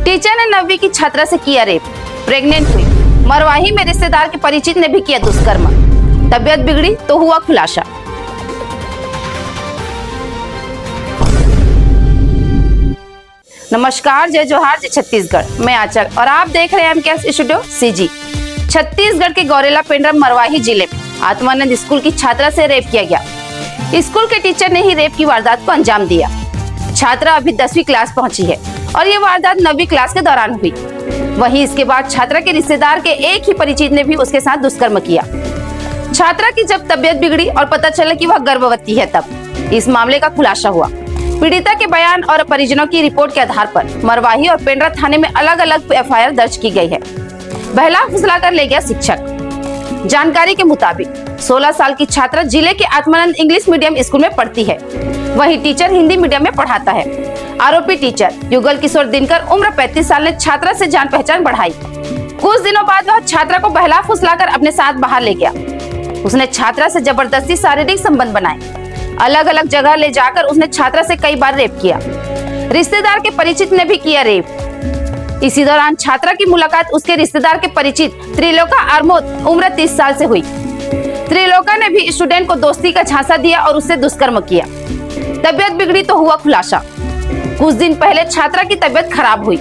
Teacher ने 9वीं की छात्रा से किया रेप, प्रेग्नेंट हुई। मरवाही में रिश्तेदार के परिचित ने भी किया दुष्कर्म, तबीयत बिगड़ी तो हुआ खुलासा। नमस्कार, जय जोहार, जय छत्तीसगढ़। मैं आंचल और आप देख रहे हैं एमकेएस स्टूडियो सीजी। छत्तीसगढ़ के गौरेला पेंड्रम मरवाही जिले में आत्मानंद स्कूल की छात्रा से रेप किया गया। स्कूल के टीचर ने ही रेप की वारदात को अंजाम दिया। छात्रा अभी 10वीं क्लास पहुंची है और ये वारदात 9वीं क्लास के दौरान हुई। वहीं इसके बाद छात्रा के रिश्तेदार के एक ही परिचित ने भी उसके साथ दुष्कर्म किया। छात्रा की जब तबीयत बिगड़ी और पता चला कि वह गर्भवती है, तब इस मामले का खुलासा हुआ। पीड़िता के बयान और परिजनों की रिपोर्ट के आधार पर मरवाही और पेंड्रा थाने में अलग अलग एफआईआर दर्ज की गई है। बहला फुसलाकर ले गया शिक्षक। जानकारी के मुताबिक 16 साल की छात्रा जिले के आत्मानंद इंग्लिश मीडियम स्कूल में पढ़ती है। वहीं टीचर हिंदी मीडियम में पढ़ाता है। आरोपी टीचर युगल किशोर दिनकर उम्र 35 साल ने छात्रा से जान पहचान बढ़ाई। कुछ दिनों बाद वह छात्रा को बहला फुसलाकर अपने साथ बाहर ले गया। उसने छात्रा से जबरदस्ती शारीरिक संबंध बनाए। अलग अलग जगह ले जाकर उसने छात्रा से कई बार रेप किया। रिश्तेदार के परिचित ने भी किया रेप। इसी दौरान छात्रा की मुलाकात उसके रिश्तेदार के परिचित त्रिलोका आरमोद उम्र 30 साल से हुई। त्रिलोका ने भी स्टूडेंट को दोस्ती का झांसा दिया और उससे दुष्कर्म किया। तबीयत बिगड़ी तो हुआ खुलासा। कुछ दिन पहले छात्रा की तबीयत खराब हुई।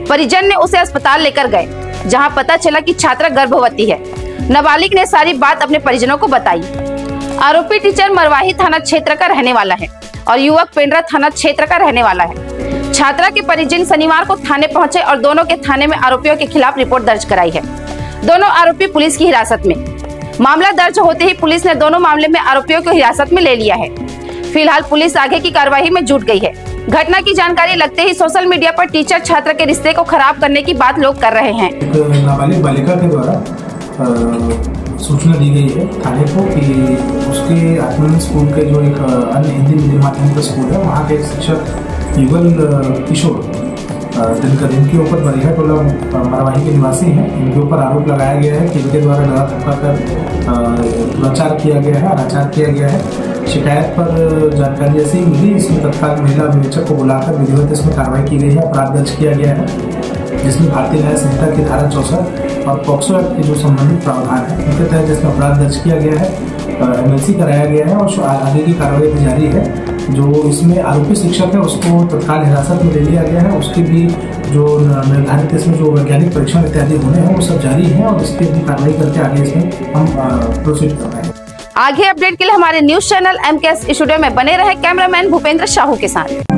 परिजन ने उसे अस्पताल लेकर गए, जहां पता चला कि छात्रा गर्भवती है। नाबालिग ने सारी बात अपने परिजनों को बताई। आरोपी टीचर मरवाही थाना क्षेत्र का रहने वाला है और युवक पेंड्रा थाना क्षेत्र का रहने वाला है। छात्रा के परिजन शनिवार को थाने पहुंचे और दोनों के थाने में आरोपियों के खिलाफ रिपोर्ट दर्ज कराई है। दोनों आरोपी पुलिस की हिरासत में। मामला दर्ज होते ही पुलिस ने दोनों मामले में आरोपियों को हिरासत में ले लिया है। फिलहाल पुलिस आगे की कार्रवाई में जुट गई है। घटना की जानकारी लगते ही सोशल मीडिया पर टीचर छात्र के रिश्ते को खराब करने की बात लोग कर रहे हैं। नाबालिग बालिका के द्वारा सूचना दी गई है थाने को कि उसके आत्मानंद स्कूल के जो एक अन्य हिंदी मीडियम माध्यम का स्कूल है, वहाँ के एक शिक्षक युगल किशोर दिनकर, इनके ऊपर बरिहा टोला मरवाही के निवासी हैं। इनके ऊपर आरोप लगाया गया है कि इनके द्वारा डरा धमका कर प्रचार किया गया है, अनाचार किया गया है। शिकायत पर जानकारी जैसे ही मिली, इसमें तत्काल महिला विवेचक को बुलाकर विधिवत इसमें कार्रवाई की गई है। अपराध दर्ज किया गया है, जिसमें भारतीय न्याय संहिता की धारा 64 और पॉक्सो एक्ट के जो संबंधित प्रावधान है उनके तहत इसमें अपराध दर्ज किया गया है, एमएलसी कराया गया है और आगे की कार्रवाई जारी है। जो इसमें आरोपी शिक्षक है उसको तत्काल हिरासत में ले लिया गया है। उसकी भी जो निर्धारित इसमें जो वैज्ञानिक परीक्षण इत्यादि होने हैं वो सब जारी है और इसकी भी कार्रवाई करके आगे इसमें हम प्रोसीड कर रहे हैं। आगे अपडेट के लिए हमारे न्यूज चैनल एमकेएस स्टूडियो में बने रहे। कैमरामैन भूपेंद्र साहू के साथ।